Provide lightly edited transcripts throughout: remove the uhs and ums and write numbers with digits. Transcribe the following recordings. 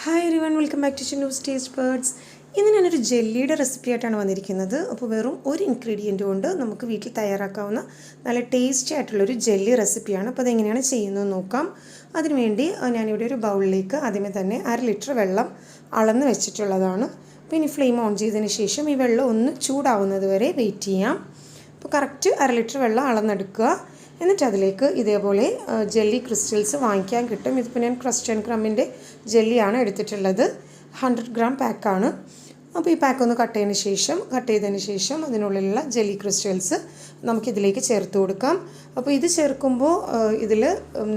Hi everyone, welcome back to news taste birds. ഇന്ന് ഞാനൊരു ജെല്ലിയുടെ recipe ആയിട്ടാണ് വന്നിരിക്കുന്നത്. അപ്പോൾ വെറും ഒരു ഇൻഗ്രീഡിയൻറ്റ് കൊണ്ട് നമുക്ക് വീട്ടിൽ തയ്യാറാക്കാവുന്ന നല്ല ടേസ്റ്റി ആയിട്ടുള്ളൊരു ജെല്ലി റെസിപ്പിയാണ്. അപ്പോൾ അതെങ്ങനെയാണ് ചെയ്യുന്നതെന്ന് നോക്കാം. അതിനുവേണ്ടി ഞാനിവിടെ ഒരു ബൗളിലേക്ക് ആദ്യമേ തന്നെ 1/2 ലിറ്റർ വെള്ളം അളന്ന് വെച്ചിട്ടുള്ളതാണ്. അപ്പോൾ ഇനി ഫ്ലെയിം ഓൺ ചെയ്തതിന് ശേഷം ഈ വെള്ളം ഒന്ന് ചൂടാവുന്നത് വരെ വെയിറ്റ് ചെയ്യാം. അപ്പോൾ കറക്റ്റ് 1/2 ലിറ്റർ വെള്ളം അളന്നെടുക്കുക. എന്നിട്ട് അതിലേക്ക് ഇതേപോലെ ജെല്ലി ക്രിസ്റ്റൽസ് വാങ്ങിക്കാൻ കിട്ടും. ഇതിപ്പോൾ ഞാൻ ക്രസ്റ്റഡ് ക്രമ്മിൻ്റെ ജെല്ലിയാണ് എടുത്തിട്ടുള്ളത്. 100 ഗ്രാം പാക്കാണ്. അപ്പോൾ ഈ പാക്ക് ഒന്ന് കട്ട് ചെയ്തതിന് ശേഷം അതിനുള്ളിലുള്ള ജെല്ലി ക്രിസ്റ്റൽസ് നമുക്കിതിലേക്ക് ചേർത്ത് കൊടുക്കാം. അപ്പോൾ ഇത് ചേർക്കുമ്പോൾ ഇതിൽ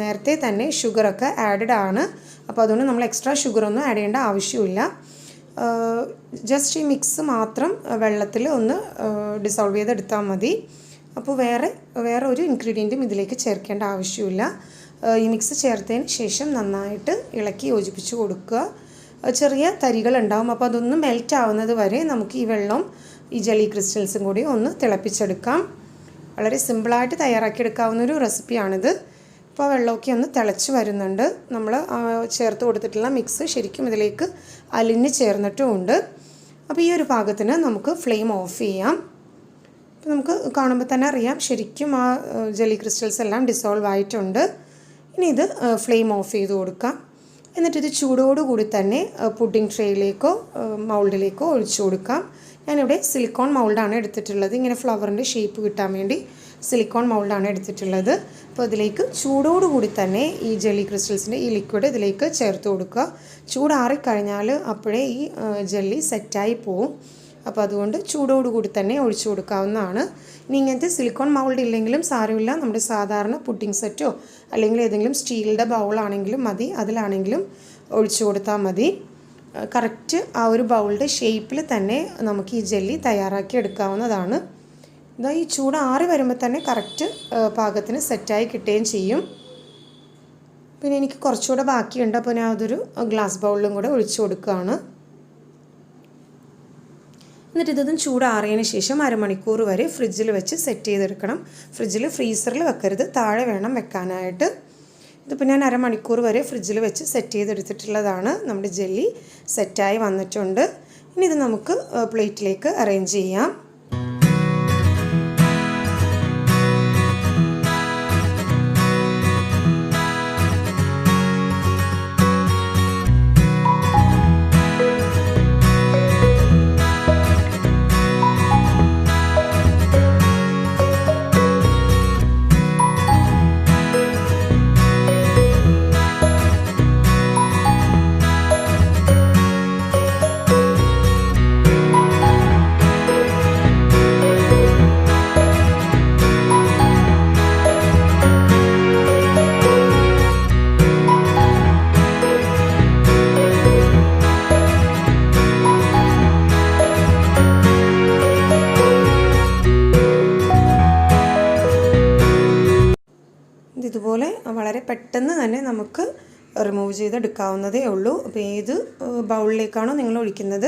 നേരത്തെ തന്നെ ഷുഗറൊക്കെ ആഡഡ് ആണ്. അപ്പോൾ അതുകൊണ്ട് നമ്മൾ എക്സ്ട്രാ ഷുഗറൊന്നും ആഡ് ചെയ്യേണ്ട ആവശ്യമില്ല. ജസ്റ്റ് ഈ മിക്സ് മാത്രം വെള്ളത്തിൽ ഒന്ന് ഡിസോൾവ് ചെയ്തെടുത്താൽ മതി. അപ്പോൾ വേറെ ഒരു ഇൻഗ്രീഡിയൻറ്റും ഇതിലേക്ക് ചേർക്കേണ്ട ആവശ്യമില്ല. ഈ മിക്സ് ചേർത്തതിന് ശേഷം നന്നായിട്ട് ഇളക്കി യോജിപ്പിച്ച് കൊടുക്കുക. ചെറിയ തരികൾ ഉണ്ടാവും, അപ്പോൾ അതൊന്ന് മെൽറ്റ് ആവുന്നത് വരെ നമുക്ക് ഈ വെള്ളവും ഈ ജെല്ലി ക്രിസ്റ്റൽസും കൂടി ഒന്ന് തിളപ്പിച്ചെടുക്കാം. വളരെ സിമ്പിളായിട്ട് തയ്യാറാക്കിയെടുക്കാവുന്നൊരു റെസിപ്പിയാണിത്. ഇപ്പോൾ വെള്ളമൊക്കെ ഒന്ന് തിളച്ച് വരുന്നുണ്ട്. നമ്മൾ ചേർത്ത് കൊടുത്തിട്ടുള്ള മിക്സ് ശരിക്കും ഇതിലേക്ക് അലിഞ്ഞ് ചേർന്നിട്ടുമുണ്ട്. അപ്പോൾ ഈ ഒരു പാകത്തിന് നമുക്ക് ഫ്ലെയിം ഓഫ് ചെയ്യാം. അപ്പോൾ നമുക്ക് കാണുമ്പോൾ തന്നെ അറിയാം ശരിക്കും ആ ജെല്ലി ക്രിസ്റ്റൽസ് എല്ലാം ഡിസോൾവ് ആയിട്ടുണ്ട്. ഇനി ഇത് ഫ്ലെയിം ഓഫ് ചെയ്ത് കൊടുക്കാം. എന്നിട്ടിത് ചൂടോടുകൂടി തന്നെ പുഡിംഗ് ട്രേയിലേക്കോ മൗൾഡിലേക്കോ ഒഴിച്ചു കൊടുക്കാം. ഞാനിവിടെ സിലിക്കോൺ മൗൾഡാണ് എടുത്തിട്ടുള്ളത്. ഇങ്ങനെ ഫ്ലവറിൻ്റെ ഷേപ്പ് കിട്ടാൻ വേണ്ടി സിലിക്കോൺ മൗൾഡാണ് എടുത്തിട്ടുള്ളത്. അപ്പോൾ ഇതിലേക്ക് ചൂടോടുകൂടി തന്നെ ഈ ജെല്ലി ക്രിസ്റ്റൽസിൻ്റെ ഈ ലിക്വിഡ് ഇതിലേക്ക് ചേർത്ത് കൊടുക്കുക. ചൂടാറിക്കഴിഞ്ഞാൽ അപ്പോഴേ ഈ ജെല്ലി സെറ്റായി പോവും. അപ്പോൾ അതുകൊണ്ട് ചൂടോടുകൂടി തന്നെ ഒഴിച്ചു കൊടുക്കാവുന്നതാണ്. ഇനി ഇങ്ങനത്തെ സിലിക്കോൺ മൗൾഡ് ഇല്ലെങ്കിലും സാരമില്ല, നമ്മുടെ സാധാരണ പുഡിംഗ് സെറ്റോ അല്ലെങ്കിൽ ഏതെങ്കിലും സ്റ്റീലിൻ്റെ ബൗളാണെങ്കിലും മതി, അതിലാണെങ്കിലും ഒഴിച്ചു കൊടുത്താൽ മതി. കറക്റ്റ് ആ ഒരു ബൗളിൻ്റെ ഷേപ്പിൽ തന്നെ നമുക്ക് ഈ ജെല്ലി തയ്യാറാക്കി എടുക്കാവുന്നതാണ്. ഇതാ ഈ ചൂടാറി വരുമ്പോൾ തന്നെ കറക്റ്റ് പാകത്തിന് സെറ്റായി കിട്ടുകയും ചെയ്യും. പിന്നെ എനിക്ക് കുറച്ചുകൂടെ ബാക്കിയുണ്ട്, അപ്പോൾ ഞാൻ അതൊരു ഗ്ലാസ് ബൗളിലും കൂടെ ഒഴിച്ചു കൊടുക്കുകയാണ്. എന്നിട്ട് ഇതൊന്നും ചൂടാറിയതിന് ശേഷം അരമണിക്കൂർ വരെ ഫ്രിഡ്ജിൽ വെച്ച് സെറ്റ് ചെയ്തെടുക്കണം. ഫ്രീസറിൽ വെക്കരുത്, താഴെ വേണം വെക്കാനായിട്ട്. ഇതിപ്പോൾ ഞാൻ അരമണിക്കൂർ വരെ ഫ്രിഡ്ജിൽ വെച്ച് സെറ്റ് ചെയ്തെടുത്തിട്ടുള്ളതാണ്. നമ്മുടെ ജെല്ലി സെറ്റായി വന്നിട്ടുണ്ട്. ഇനി ഇത് നമുക്ക് പ്ലേറ്റിലേക്ക് അറേഞ്ച് ചെയ്യാം. ഇതുപോലെ വളരെ പെട്ടെന്ന് തന്നെ നമുക്ക് റിമൂവ് ചെയ്തെടുക്കാവുന്നതേ ഉള്ളൂ. അപ്പോൾ ഏത് ബൗളിലേക്കാണോ നിങ്ങൾ ഒഴിക്കുന്നത്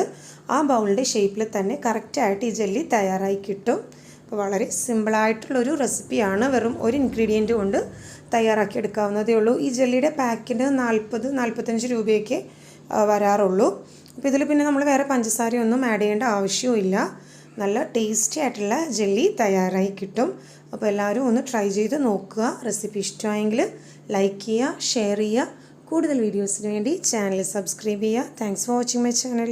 ആ ബൗളിൻ്റെ ഷേപ്പിൽ തന്നെ കറക്റ്റായിട്ട് ഈ ജെല്ലി തയ്യാറായി കിട്ടും. അപ്പോൾ വളരെ സിമ്പിളായിട്ടുള്ളൊരു റെസിപ്പിയാണ്. വെറും ഒരു ഇൻഗ്രീഡിയൻറ്റ് കൊണ്ട് തയ്യാറാക്കി എടുക്കാവുന്നതേ ഉള്ളൂ. ഈ ജെല്ലിയുടെ പാക്കിന് 40-45 രൂപയൊക്കെ വരാറുള്ളൂ. അപ്പോൾ ഇതിൽ പിന്നെ നമ്മൾ വേറെ പഞ്ചസാരയൊന്നും ആഡ് ചെയ്യേണ്ട ആവശ്യമില്ല. നല്ല ടേസ്റ്റി ആയിട്ടുള്ള ജെല്ലി തയ്യാറായി കിട്ടും. അപ്പോൾ എല്ലാവരും ഒന്ന് ട്രൈ ചെയ്ത് നോക്കുക. റെസിപ്പി ഇഷ്ടമായെങ്കിൽ ലൈക്ക് ചെയ്യുക, ഷെയർ ചെയ്യുക. കൂടുതൽ വീഡിയോസിന് വേണ്ടി ചാനൽ സബ്സ്ക്രൈബ് ചെയ്യുക. Thanks for watching my channel.